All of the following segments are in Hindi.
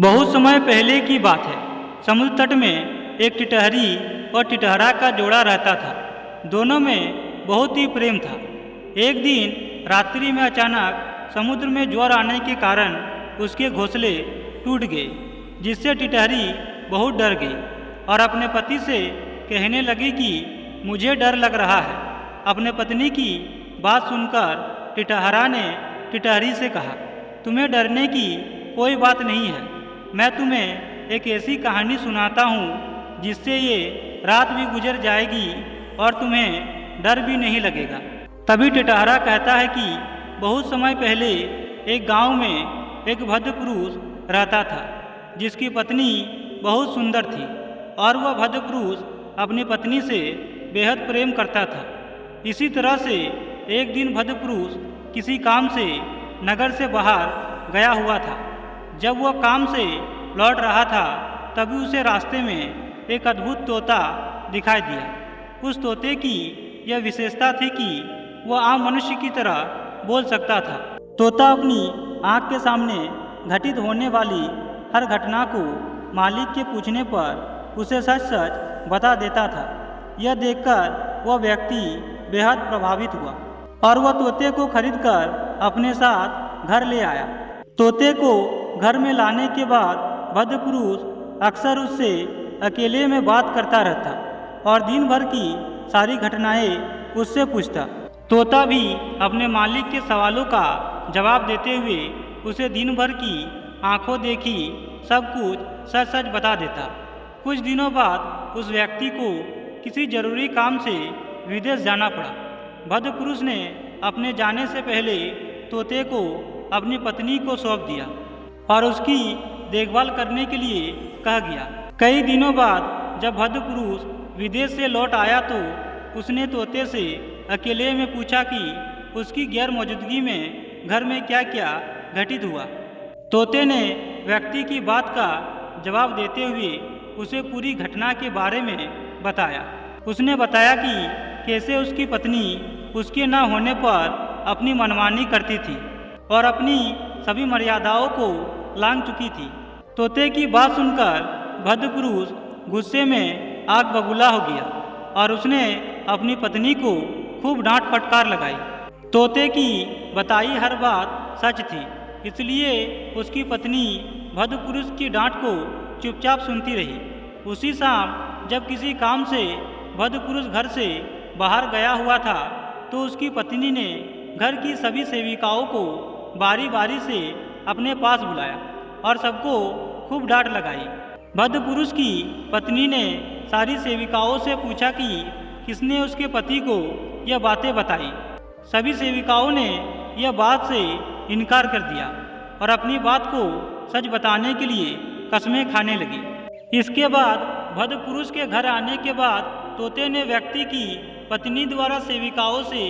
बहुत समय पहले की बात है। समुद्र तट में एक टिटहरी और टिटहरा का जोड़ा रहता था। दोनों में बहुत ही प्रेम था। एक दिन रात्रि में अचानक समुद्र में ज्वार आने के कारण उसके घोंसले टूट गए, जिससे टिटहरी बहुत डर गई और अपने पति से कहने लगी कि मुझे डर लग रहा है। अपने पत्नी की बात सुनकर टिटहरा ने टिटहरी से कहा, तुम्हें डरने की कोई बात नहीं है। मैं तुम्हें एक ऐसी कहानी सुनाता हूँ जिससे ये रात भी गुजर जाएगी और तुम्हें डर भी नहीं लगेगा। तभी टिटहरा कहता है कि बहुत समय पहले एक गांव में एक भद्र पुरुष रहता था, जिसकी पत्नी बहुत सुंदर थी और वह भद्र पुरुष अपनी पत्नी से बेहद प्रेम करता था। इसी तरह से एक दिन भद्र पुरुष किसी काम से नगर से बाहर गया हुआ था। जब वह काम से लौट रहा था तभी उसे रास्ते में एक अद्भुत तोता दिखाई दिया। उस तोते की यह विशेषता थी कि वह आम मनुष्य की तरह बोल सकता था। तोता अपनी आँख के सामने घटित होने वाली हर घटना को मालिक के पूछने पर उसे सच सच बता देता था। यह देखकर वह व्यक्ति बेहद प्रभावित हुआ और वह तोते को खरीदकर अपने साथ घर ले आया। तोते को घर में लाने के बाद भद्र पुरुष अक्सर उससे अकेले में बात करता रहता और दिन भर की सारी घटनाएं उससे पूछता। तोता भी अपने मालिक के सवालों का जवाब देते हुए उसे दिन भर की आंखों देखी सब कुछ सच सच बता देता। कुछ दिनों बाद उस व्यक्ति को किसी जरूरी काम से विदेश जाना पड़ा। भद्र पुरुष ने अपने जाने से पहले तोते को अपनी पत्नी को सौंप दिया और उसकी देखभाल करने के लिए कह गया। कई दिनों बाद जब भद्र पुरुष विदेश से लौट आया तो उसने तोते से अकेले में पूछा कि उसकी गैर मौजूदगी में घर में क्या क्या घटित हुआ। तोते ने व्यक्ति की बात का जवाब देते हुए उसे पूरी घटना के बारे में बताया। उसने बताया कि कैसे उसकी पत्नी उसके न होने पर अपनी मनमानी करती थी और अपनी सभी मर्यादाओं को लांघ चुकी थी। तोते की बात सुनकर भद्र पुरुष गुस्से में आग बबूला हो गया और उसने अपनी पत्नी को खूब डांट फटकार लगाई। तोते की बताई हर बात सच थी, इसलिए उसकी पत्नी भद्र पुरुष की डांट को चुपचाप सुनती रही। उसी शाम जब किसी काम से भद्र पुरुष घर से बाहर गया हुआ था तो उसकी पत्नी ने घर की सभी सेविकाओं को बारी बारी से अपने पास बुलाया और सबको खूब डांट लगाई। भद्र पुरुष की पत्नी ने सारी सेविकाओं से पूछा कि किसने उसके पति को यह बातें बताई। सभी सेविकाओं ने यह बात से इनकार कर दिया और अपनी बात को सच बताने के लिए कसमें खाने लगी। इसके बाद भद्र पुरुष के घर आने के बाद तोते ने व्यक्ति की पत्नी द्वारा सेविकाओं से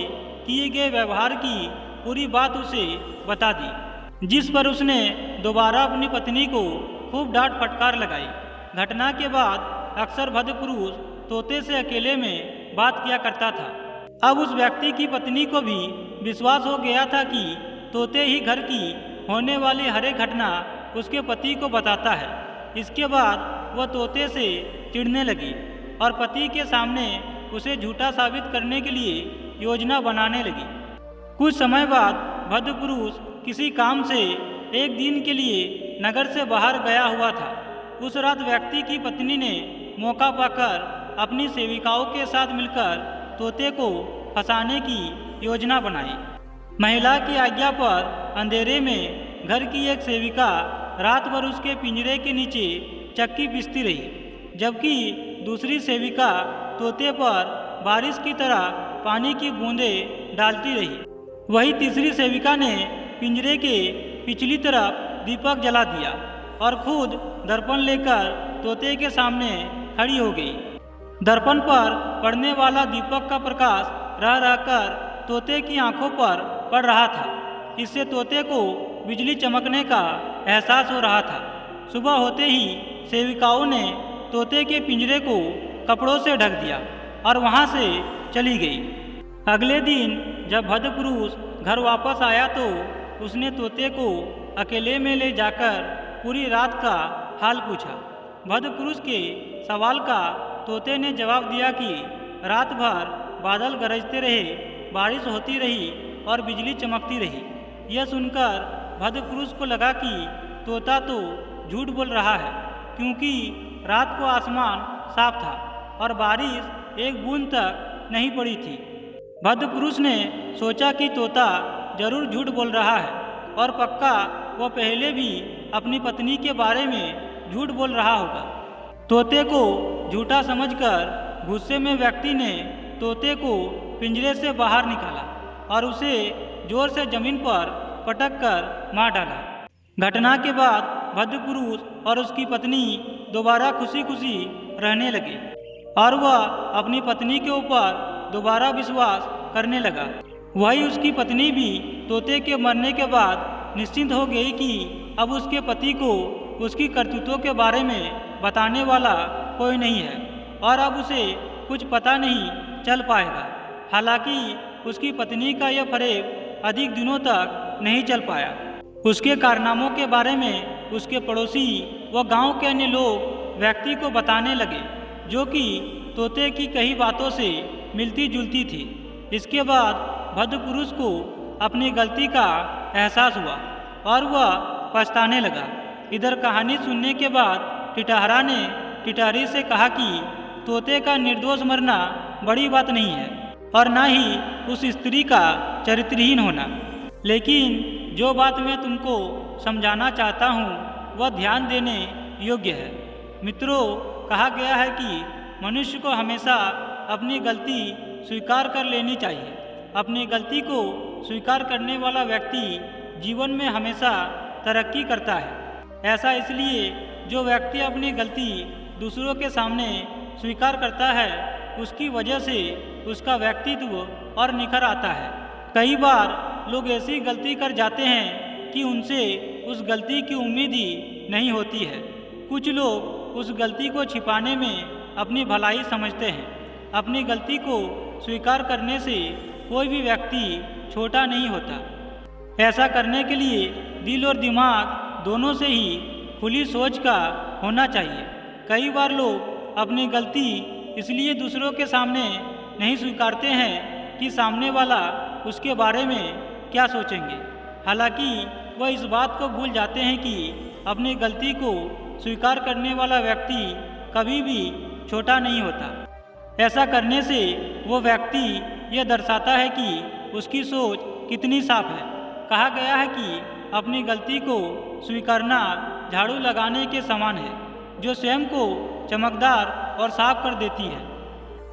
किए गए व्यवहार की पूरी बात उसे बता दी, जिस पर उसने दोबारा अपनी पत्नी को खूब डांट फटकार लगाई। घटना के बाद अक्सर भद्र पुरुष तोते से अकेले में बात किया करता था। अब उस व्यक्ति की पत्नी को भी विश्वास हो गया था कि तोते ही घर की होने वाली हर एक घटना उसके पति को बताता है। इसके बाद वह तोते से चिढ़ने लगी और पति के सामने उसे झूठा साबित करने के लिए योजना बनाने लगी। कुछ समय बाद भद्र पुरुष किसी काम से एक दिन के लिए नगर से बाहर गया हुआ था। उस रात व्यक्ति की पत्नी ने मौका पाकर अपनी सेविकाओं के साथ मिलकर तोते को फंसाने की योजना बनाई। महिला की आज्ञा पर अंधेरे में घर की एक सेविका रात भर उसके पिंजरे के नीचे चक्की पीसती रही, जबकि दूसरी सेविका तोते पर बारिश की तरह पानी की बूंदें डालती रही। वही तीसरी सेविका ने पिंजरे के पिछली तरफ दीपक जला दिया और खुद दर्पण लेकर तोते के सामने खड़ी हो गई। दर्पण पर पड़ने वाला दीपक का प्रकाश रह रहकर तोते की आंखों पर पड़ रहा था। इससे तोते को बिजली चमकने का एहसास हो रहा था। सुबह होते ही सेविकाओं ने तोते के पिंजरे को कपड़ों से ढक दिया और वहां से चली गई। अगले दिन जब भद्र पुरुष घर वापस आया तो उसने तोते को अकेले में ले जाकर पूरी रात का हाल पूछा। भद्र पुरुष के सवाल का तोते ने जवाब दिया कि रात भर बादल गरजते रहे, बारिश होती रही और बिजली चमकती रही। यह सुनकर भद्र पुरुष को लगा कि तोता तो झूठ बोल रहा है, क्योंकि रात को आसमान साफ था और बारिश एक बूंद तक नहीं पड़ी थी। भद्र पुरुष ने सोचा कि तोता जरूर झूठ बोल रहा है और पक्का वह पहले भी अपनी पत्नी के बारे में झूठ बोल रहा होगा। तोते को झूठा समझकर गुस्से में व्यक्ति ने तोते को पिंजरे से बाहर निकाला और उसे जोर से जमीन पर पटक कर मार डाला। घटना के बाद भद्र पुरुष और उसकी पत्नी दोबारा खुशी खुशी रहने लगे और वह अपनी पत्नी के ऊपर दोबारा विश्वास करने लगा। वही उसकी पत्नी भी तोते के मरने के बाद निश्चिंत हो गई कि अब उसके पति को उसकी करतूतों के बारे में बताने वाला कोई नहीं है और अब उसे कुछ पता नहीं चल पाएगा। हालांकि उसकी पत्नी का यह फरेब अधिक दिनों तक नहीं चल पाया। उसके कारनामों के बारे में उसके पड़ोसी व गांव के अन्य लोग व्यक्ति को बताने लगे, जो कि तोते की कई बातों से मिलती जुलती थी। इसके बाद भद्र पुरुष को अपनी गलती का एहसास हुआ और वह पछताने लगा। इधर कहानी सुनने के बाद टिटहरा ने टिटहरी से कहा कि तोते का निर्दोष मरना बड़ी बात नहीं है और न ही उस स्त्री का चरित्रहीन होना, लेकिन जो बात मैं तुमको समझाना चाहता हूँ वह ध्यान देने योग्य है। मित्रों, कहा गया है कि मनुष्य को हमेशा अपनी गलती स्वीकार कर लेनी चाहिए। अपनी गलती को स्वीकार करने वाला व्यक्ति जीवन में हमेशा तरक्की करता है। ऐसा इसलिए जो व्यक्ति अपनी गलती दूसरों के सामने स्वीकार करता है, उसकी वजह से उसका व्यक्तित्व और निखर आता है। कई बार लोग ऐसी गलती कर जाते हैं कि उनसे उस गलती की उम्मीद ही नहीं होती है। कुछ लोग उस गलती को छिपाने में अपनी भलाई समझते हैं। अपनी गलती को स्वीकार करने से कोई भी व्यक्ति छोटा नहीं होता। ऐसा करने के लिए दिल और दिमाग दोनों से ही खुली सोच का होना चाहिए। कई बार लोग अपनी गलती इसलिए दूसरों के सामने नहीं स्वीकारते हैं कि सामने वाला उसके बारे में क्या सोचेंगे। हालांकि वह इस बात को भूल जाते हैं कि अपनी गलती को स्वीकार करने वाला व्यक्ति कभी भी छोटा नहीं होता। ऐसा करने से वो व्यक्ति यह दर्शाता है कि उसकी सोच कितनी साफ है। कहा गया है कि अपनी गलती को स्वीकारना झाड़ू लगाने के समान है, जो स्वयं को चमकदार और साफ कर देती है।